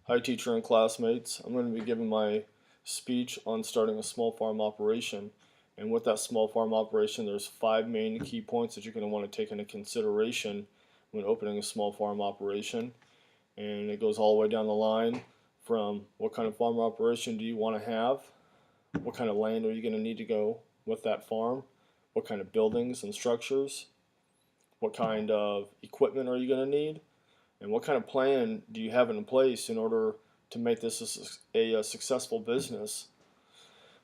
Hi teacher and classmates. I'm going to be giving my speech on starting a small farm operation. And with that small farm operation, there's 5 main key points that you're going to want to take into consideration when opening a small farm operation. And it goes all the way down the line from what kind of farm operation do you want to have, what kind of land are you going to need to go with that farm, what kind of buildings and structures, what kind of equipment are you going to need, and what kind of plan do you have in place in order to make this a successful business?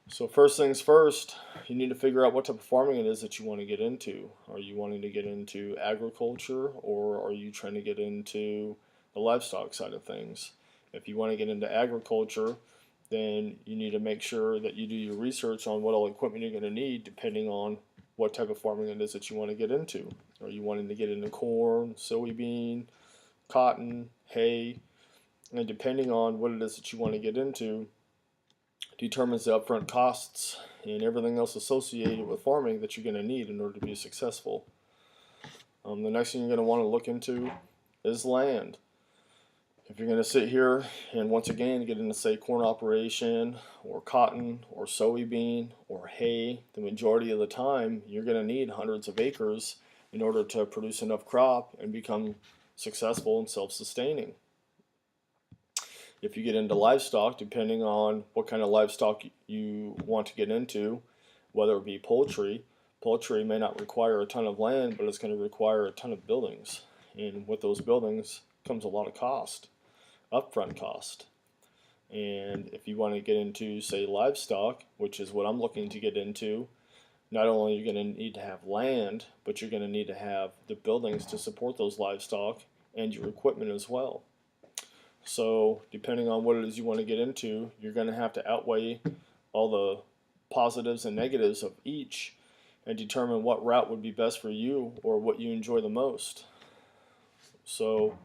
So first things first, you need to figure out what type of farming it is that you want to get into. Are you wanting to get into agriculture, or are you trying to get into the livestock side of things? If you want to get into agriculture, then you need to make sure that you do your research on what all equipment you're going to need depending on what type of farming it is that you want to get into. Are you wanting to get into corn, soybean, cotton, hay, and depending on what it is that you want to get into determines the upfront costs and everything else associated with farming that you're going to need in order to be successful. The next thing you're going to want to look into is land. If you're going to sit here and once again get into, say, corn operation or cotton or soybean or hay, the majority of the time you're going to need hundreds of acres in order to produce enough crop and become successful and self-sustaining. If you get into livestock, depending on what kind of livestock you want to get into, whether it be poultry may not require a ton of land, but it's going to require a ton of buildings. And with those buildings comes a lot of cost, upfront cost. And if you want to get into, say, livestock, which is what I'm looking to get into, not only are you going to need to have land, but you're going to need to have the buildings to support those livestock and your equipment as well. So depending on what it is you want to get into, you're going to have to outweigh all the positives and negatives of each and determine what route would be best for you or what you enjoy the most. So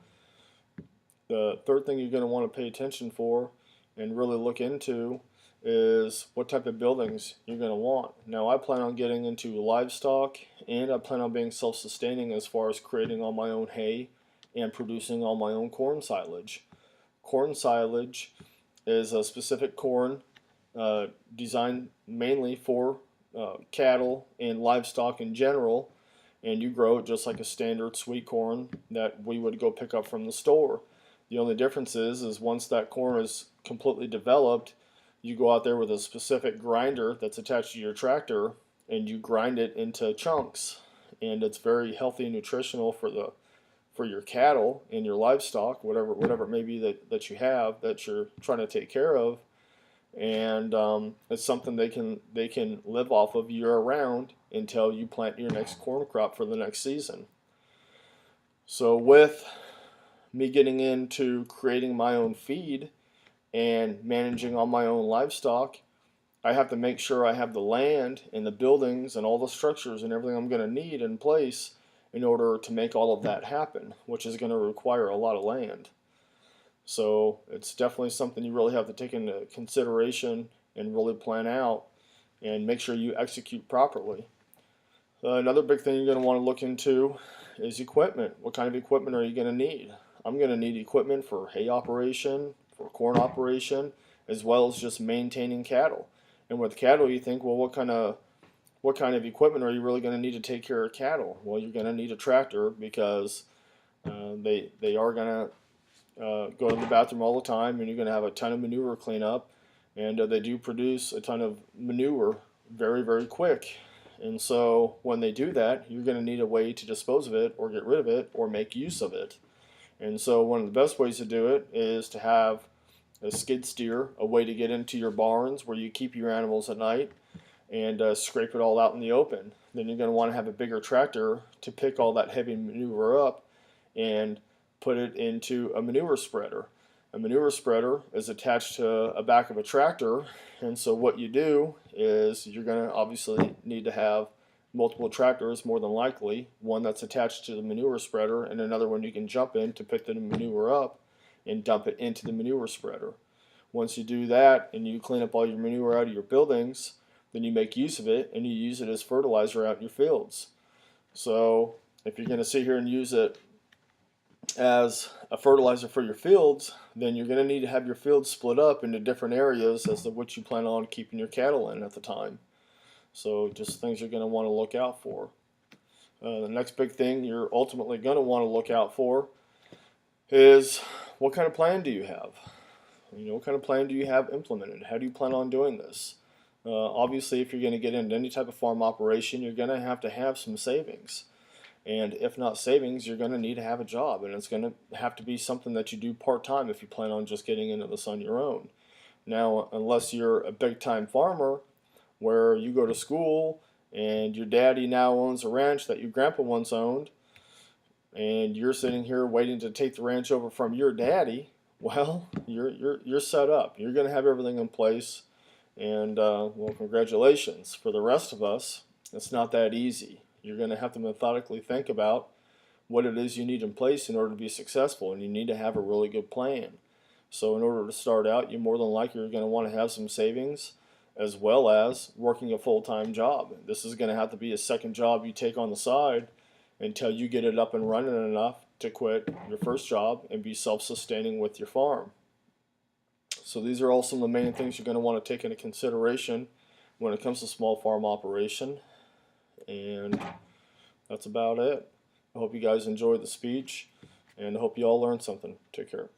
the third thing you're going to want to pay attention for and really look into is what type of buildings you're going to want. Now I plan on getting into livestock, and I plan on being self-sustaining as far as creating all my own hay and producing all my own corn silage. Corn silage is a specific corn designed mainly for cattle and livestock in general, and you grow it just like a standard sweet corn that we would go pick up from the store. The only difference is once that corn is completely developed, you go out there with a specific grinder that's attached to your tractor and you grind it into chunks, and it's very healthy and nutritional for your cattle and your livestock, whatever it may be that you have that you're trying to take care of, and it's something they can live off of year round until you plant your next corn crop for the next season. So with me getting into creating my own feed and managing all my own livestock, I have to make sure I have the land and the buildings and all the structures and everything I'm going to need in place in order to make all of that happen, which is going to require a lot of land. So it's definitely something you really have to take into consideration and really plan out and make sure you execute properly. Another big thing you're going to want to look into is equipment. What kind of equipment are you going to need? I'm going to need equipment for hay operation, for corn operation, as well as just maintaining cattle. And with cattle, you think, well, what kind of equipment are you really going to need to take care of cattle? Well, you're going to need a tractor because they are going to go to the bathroom all the time, and you're going to have a ton of manure cleanup, and they do produce a ton of manure very, very quick. And so when they do that, you're going to need a way to dispose of it or get rid of it or make use of it. And so one of the best ways to do it is to have a skid steer, a way to get into your barns where you keep your animals at night, and scrape it all out in the open. Then you're going to want to have a bigger tractor to pick all that heavy manure up and put it into a manure spreader. A manure spreader is attached to a back of a tractor, and so what you do is you're going to obviously need to have multiple tractors, more than likely, one that's attached to the manure spreader and another one you can jump in to pick the manure up and dump it into the manure spreader. Once you do that and you clean up all your manure out of your buildings, then you make use of it and you use it as fertilizer out in your fields. So if you're going to sit here and use it as a fertilizer for your fields, then you're going to need to have your fields split up into different areas as to what you plan on keeping your cattle in at the time. So just things you're going to want to look out for. The next big thing you're ultimately going to want to look out for is, what kind of plan do you have? What kind of plan do you have implemented? How do you plan on doing this? Obviously, if you're going to get into any type of farm operation, you're going to have some savings. And if not savings, you're going to need to have a job. And it's going to have to be something that you do part-time if you plan on just getting into this on your own. Now, unless you're a big-time farmer where you go to school and your daddy now owns a ranch that your grandpa once owned, and you're sitting here waiting to take the ranch over from your daddy, well, you're set up. You're going to have everything in place. And, well, congratulations. For the rest of us, it's not that easy. You're going to have to methodically think about what it is you need in place in order to be successful, and you need to have a really good plan. So in order to start out, you more than likely are going to want to have some savings as well as working a full-time job. This is going to have to be a second job you take on the side until you get it up and running enough to quit your first job and be self-sustaining with your farm. So these are all some of the main things you're going to want to take into consideration when it comes to small farm operation. And that's about it. I hope you guys enjoyed the speech, and I hope you all learned something. Take care.